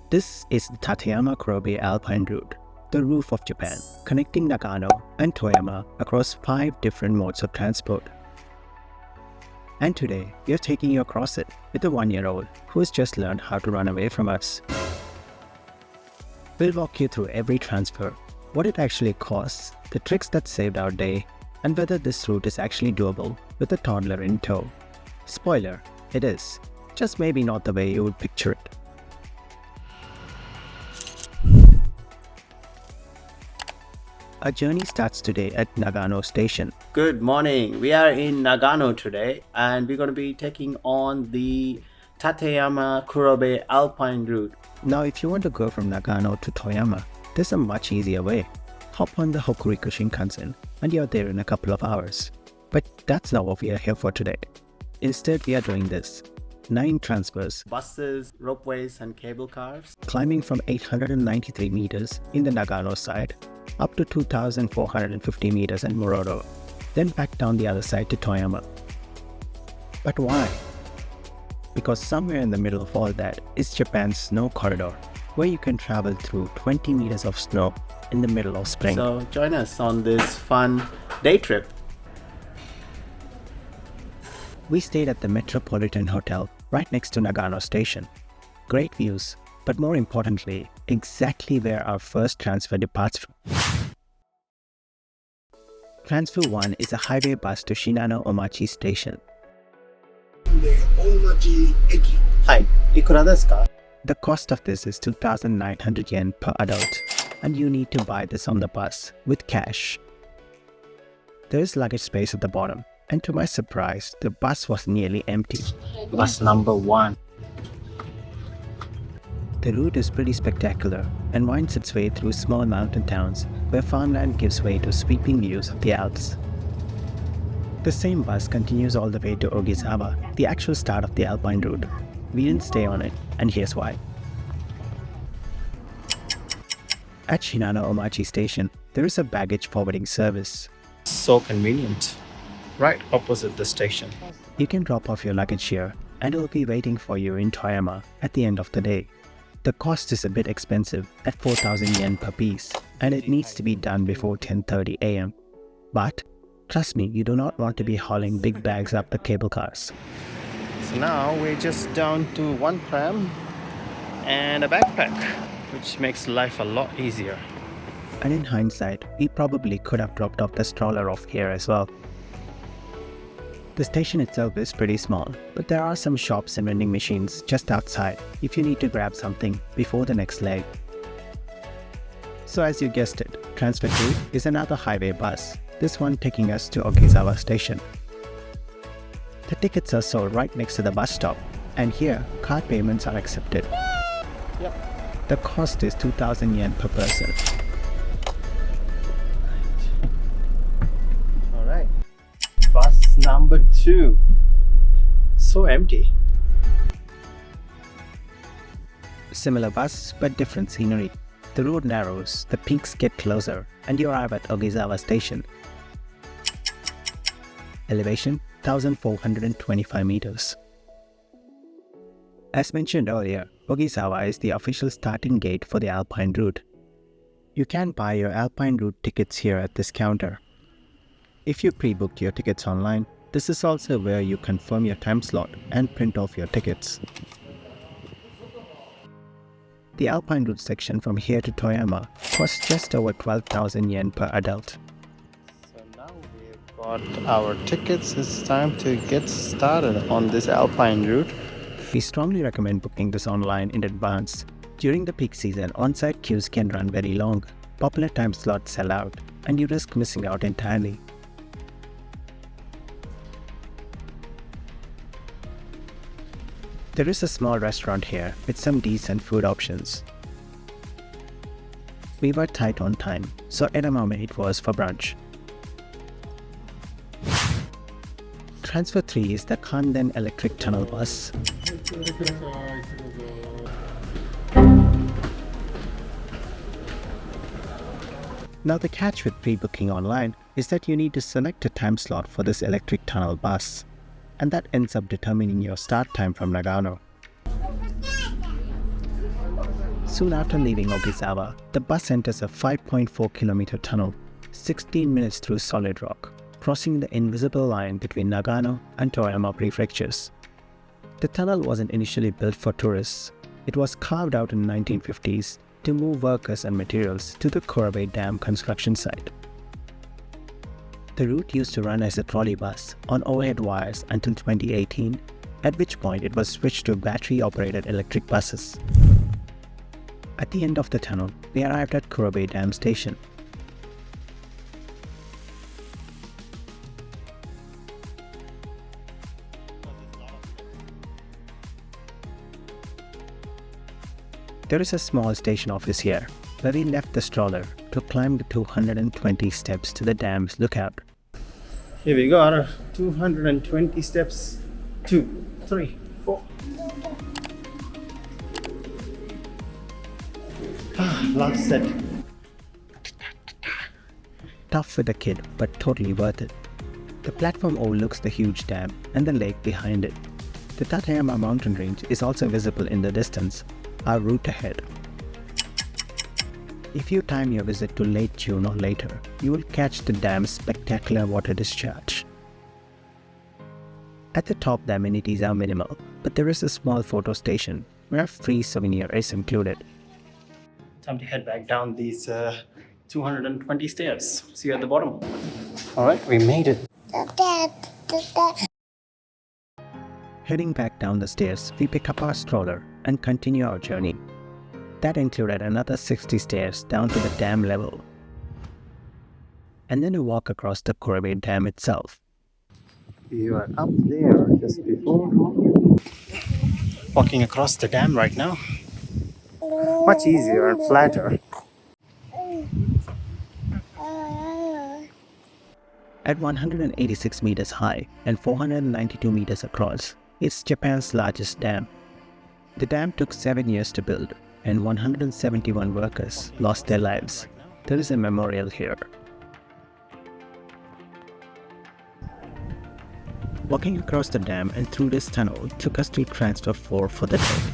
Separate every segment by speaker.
Speaker 1: This is the Tateyama Kurobe Alpine Route, the roof of Japan, connecting Nagano and Toyama across 5 different modes of transport. And today, we are taking you across it with a 1-year-old who has just learned how to run away from us. We'll walk you through every transfer, what it actually costs, the tricks that saved our day, and whether this route is actually doable with a toddler in tow. Spoiler, it is, just maybe not the way you would picture it. Our journey starts today at Nagano Station.
Speaker 2: Good morning. We are in Nagano today and we're going to be taking on the Tateyama Kurobe Alpine Route.
Speaker 1: Now if you want to go from Nagano to Toyama, there's a much easier way. Hop on the Hokuriku Shinkansen and you're there in a couple of hours. But that's not what we are here for today. Instead, we are doing this. 9 transfers,
Speaker 2: Buses, ropeways and cable cars.
Speaker 1: Climbing from 893 meters in the Nagano side up to 2,450 meters in Murodo, then back down the other side to Toyama. But why? Because somewhere in the middle of all that is Japan's snow corridor, where you can travel through 20 meters of snow in the middle of spring.
Speaker 2: So join us on this fun day trip.
Speaker 1: We stayed at the Metropolitan Hotel right next to Nagano Station. Great views, but more importantly, exactly where our first transfer departs from. Transfer 1 is a highway bus to Shinano-Omachi Station.
Speaker 2: Hi, ikura desu ka?
Speaker 1: The cost of this is 2,900 yen per adult, and you need to buy this on the bus with cash. There is luggage space at the bottom, and to my surprise, the bus was nearly empty.
Speaker 2: Bus number 1.
Speaker 1: The route is pretty spectacular and winds its way through small mountain towns where farmland gives way to sweeping views of the Alps. The same bus continues all the way to Ogizawa, the actual start of the Alpine route. We didn't stay on it, and here's why. At Shinano-Omachi Station, there is a baggage forwarding service.
Speaker 2: So convenient. Right opposite the station.
Speaker 1: You can drop off your luggage here, and it will be waiting for you in Toyama at the end of the day. The cost is a bit expensive at 4,000 yen per piece, and it needs to be done before 10:30 AM. But trust me, you do not want to be hauling big bags up the cable cars.
Speaker 2: So now we're just down to 1 pram and a backpack, which makes life a lot easier.
Speaker 1: And in hindsight, we probably could have dropped off the stroller off here as well. The station itself is pretty small, but there are some shops and vending machines just outside if you need to grab something before the next leg. So as you guessed it, Transfer 2 is another highway bus, this one taking us to Ogizawa Station. The tickets are sold right next to the bus stop, and here card payments are accepted.
Speaker 2: Yep.
Speaker 1: The cost is 2,000 yen per person.
Speaker 2: Alright. Bus number 2. So empty.
Speaker 1: Similar bus, but different scenery. The road narrows, the peaks get closer, and you arrive at Ogizawa Station. Elevation 1,425 meters. As mentioned earlier, Ogizawa is the official starting gate for the Alpine route. You can buy your Alpine route tickets here at this counter. If you pre-booked your tickets online, this is also where you confirm your time slot and print off your tickets. The Alpine route section from here to Toyama costs just over 12,000 yen per adult.
Speaker 2: So now we've got our tickets. It's time to get started on this Alpine route.
Speaker 1: We strongly recommend booking this online in advance. During the peak season, on-site queues can run very long, popular time slots sell out, and you risk missing out entirely. There is a small restaurant here with some decent food options. We were tight on time, so edamame it was for brunch. Transfer 3 is the Kanden electric tunnel bus. Now the catch with pre-booking online is that you need to select a time slot for this electric tunnel bus, and that ends up determining your start time from Nagano. Soon after leaving Ogizawa, the bus enters a 5.4-kilometer tunnel, 16 minutes through solid rock, crossing the invisible line between Nagano and Toyama prefectures. The tunnel wasn't initially built for tourists. It was carved out in the 1950s to move workers and materials to the Kurobe Dam construction site. The route used to run as a trolley bus on overhead wires until 2018, at which point it was switched to battery-operated electric buses. At the end of the tunnel, we arrived at Kurobe Dam Station. There is a small station office here, where we left the stroller to climb the 220 steps to the dam's lookout.
Speaker 2: Here we go, our 220 steps. 2, 3, 4. Last set.
Speaker 1: Tough for the kid, but totally worth it. The platform overlooks the huge dam and the lake behind it. The Tateyama mountain range is also visible in the distance, our route ahead. If you time your visit to late June or later, you will catch the dam's spectacular water discharge. At the top, the amenities are minimal, but there is a small photo station where a free souvenir is included.
Speaker 2: Time to head back down these 220 stairs. See you at the bottom. Alright, we made it.
Speaker 1: Heading back down the stairs, we pick up our stroller and continue our journey. That included another 60 stairs down to the dam level. And then we walk across the Kurobe Dam itself.
Speaker 2: You are up there just before. Walking across the dam right now. Much easier and flatter.
Speaker 1: At 186 meters high and 492 meters across, it's Japan's largest dam. The dam took 7 years to build, and 171 workers lost their lives. There is a memorial here. Walking across the dam and through this tunnel took us to transfer 4 for the day.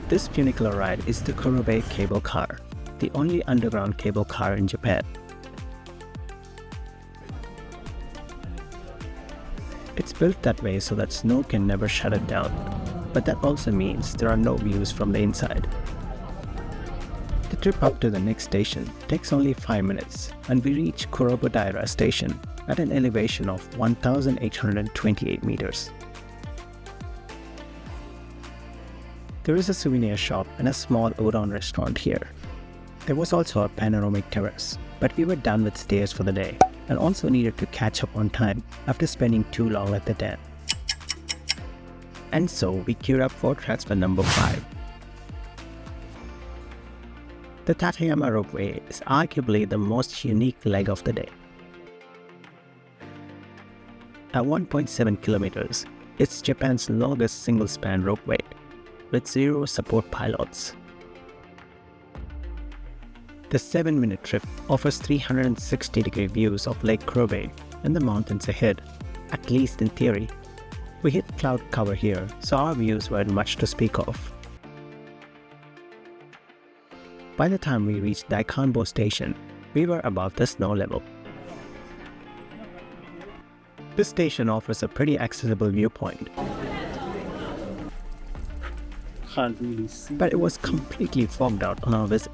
Speaker 1: This funicular ride is the Kurobe cable car, the only underground cable car in Japan. It's built that way so that snow can never shut it down, but that also means there are no views from the inside. The trip up to the next station takes only 5 minutes, and we reach Kurobe Station at an elevation of 1,828 meters. There is a souvenir shop and a small udon restaurant here. There was also a panoramic terrace, but we were done with stairs for the day and also needed to catch up on time after spending too long at the dam. And so we queued up for transfer number 5. The Tateyama Ropeway is arguably the most unique leg of the day. At 1.7 kilometers, it's Japan's longest single-span ropeway, with 0 support pylons. The 7-minute trip offers 360-degree views of Lake Kurobe and the mountains ahead, at least in theory. We hit cloud cover here, so our views weren't much to speak of. By the time we reached Nagano Station, we were above the snow level. This station offers a pretty accessible viewpoint,
Speaker 2: Can't really see.
Speaker 1: but it was completely fogged out on our visit.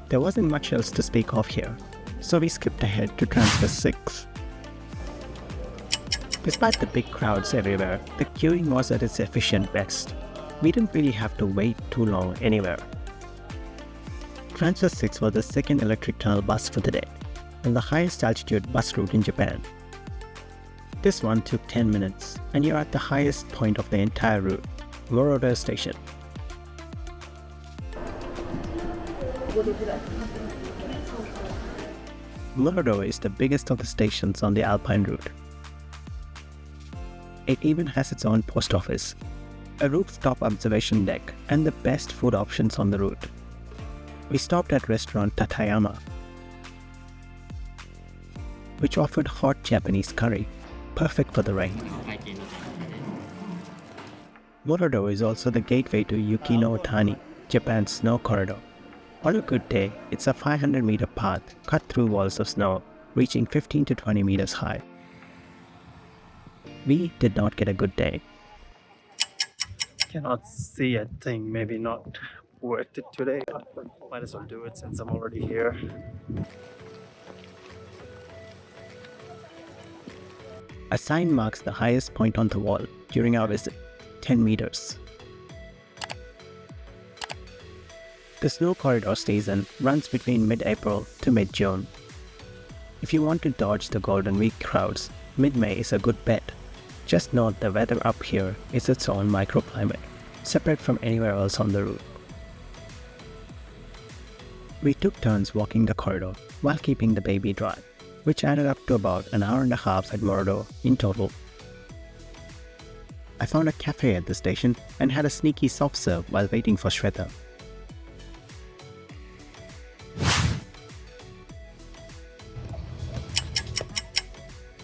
Speaker 1: There wasn't much else to speak of here, so we skipped ahead to transfer 6. Despite the big crowds everywhere, the queuing was at its efficient best. We didn't really have to wait too long anywhere. Transfer 6 was the second electric tunnel bus for the day, and the highest altitude bus route in Japan. This one took 10 minutes, and you're at the highest point of the entire route, Murodo Station. Murodo is the biggest of the stations on the Alpine Route. It even has its own post office, a rooftop observation deck, and the best food options on the route. We stopped at restaurant Tateyama, which offered hot Japanese curry. perfect for the rain. Murodo is also the gateway to Yukino-Otani, Japan's snow corridor. On a good day, it's a 500-meter path cut through walls of snow, reaching 15 to 20 meters high. We did not get a good day. Cannot see a thing, maybe not worth it today, but might as well do it since I'm already here. A sign marks the highest point on the wall during our visit, 10 meters. The snow corridor season runs between mid-April to mid-June. If you want to dodge the Golden Week crowds, mid-May is a good bet. Just note the weather up here is its own microclimate, separate from anywhere else on the route. We took turns walking the corridor while keeping the baby dry, which added up to about an hour and a half at Murodo in total. I found a cafe at the station and had a sneaky soft serve while waiting for Shweta.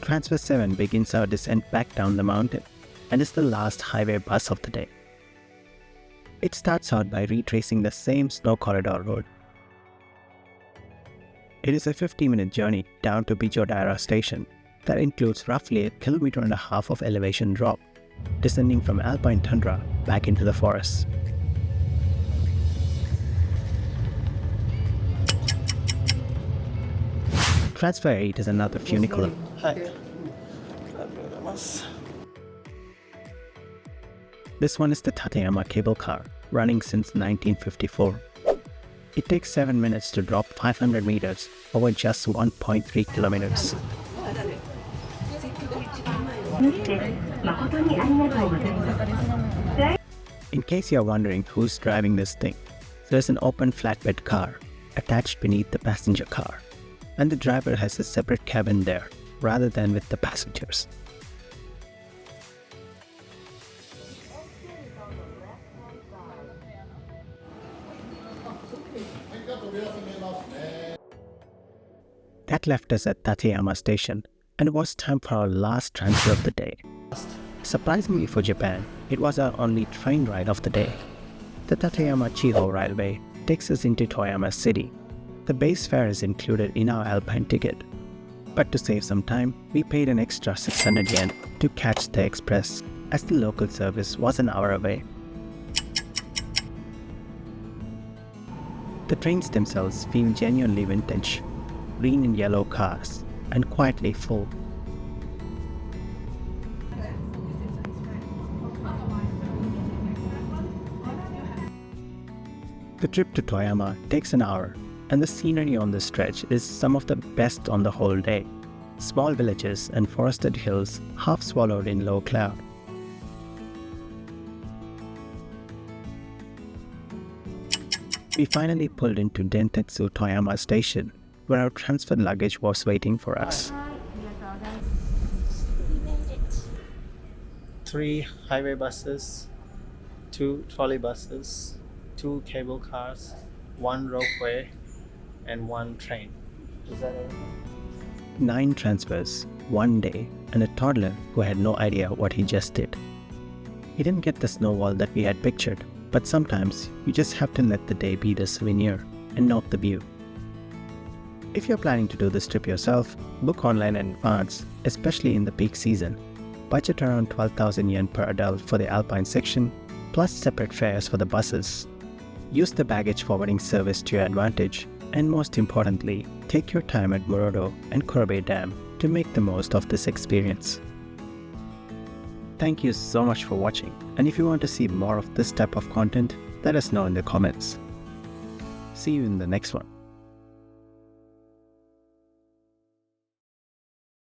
Speaker 1: Transfer 7 begins our descent back down the mountain and is the last highway bus of the day. It starts out by retracing the same snow corridor road. It is a 50-minute journey down to Ogizawa Station that includes roughly 1.5 kilometers of elevation drop, descending from alpine tundra back into the forest. Transfer 8 is another funicular. This one is the Tateyama cable car, running since 1954. It takes 7 minutes to drop 500 meters over just 1.3 kilometers. In case you're wondering who's driving this thing, there's an open flatbed car attached beneath the passenger car, and the driver has a separate cabin there rather than with the passengers. That left us at Tateyama Station, and it was time for our last transfer of the day. Surprisingly for Japan, it was our only train ride of the day. The Tateyama Chihou Railway takes us into Toyama City. The base fare is included in our Alpine ticket, but to save some time, we paid an extra 600 yen to catch the express, as the local service was an hour away. The trains themselves feel genuinely vintage, green and yellow cars, and quietly full. The trip to Toyama takes an hour, and the scenery on this stretch is some of the best on the whole day. Small villages and forested hills half swallowed in low cloud. We finally pulled into Dentetsu Toyama Station, where our transferred luggage was waiting for us. 3 highway buses, 2 trolley buses, 2 cable cars, 1 ropeway, and 1 train. Is that it? 9 transfers, 1 day, and a toddler who had no idea what he just did. He didn't get the snow wall that we had pictured, but sometimes you just have to let the day be the souvenir and note the view. If you're planning to do this trip yourself, book online in advance, especially in the peak season. Budget around 12,000 yen per adult for the Alpine section, plus separate fares for the buses. Use the baggage forwarding service to your advantage, and most importantly, take your time at Murodo and Kurobe Dam to make the most of this experience. Thank you so much for watching, and if you want to see more of this type of content, let us know in the comments. See you in the next one.